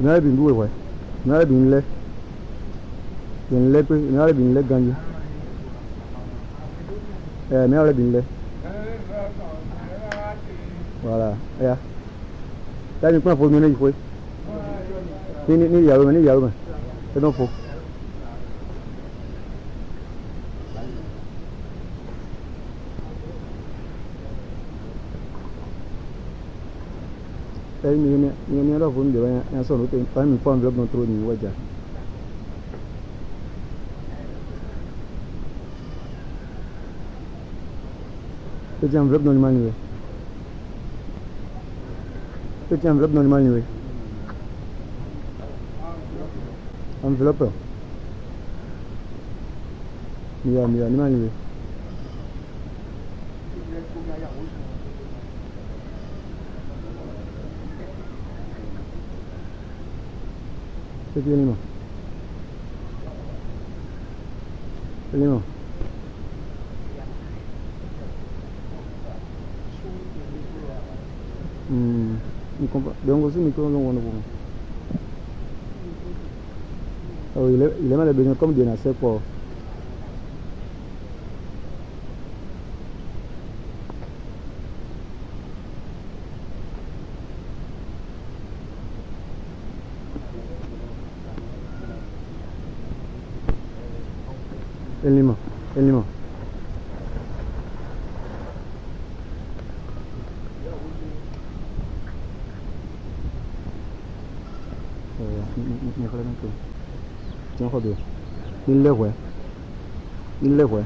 N'a bin duwe ouais. N'a bin le. Bin le pe, n'a bin le gagné. N'a bin le. Voilà. Ya. Là, nous prenons pour nous, il faut. Ni yaro. C'est non faux. Ni là vous me devez un son autre pas une fois enveloppe dans trop ni waja. C'est un enveloppe dans le manuel. C'est un enveloppe dans le manuel. Enveloppe. Mira, ni manuel. C'est bien l'élément. L'élément. Donc aussi, nous connaissons. Oh, il est mal besoin comme des nassés pour. Élément. Tiens, regarde. Il le voit.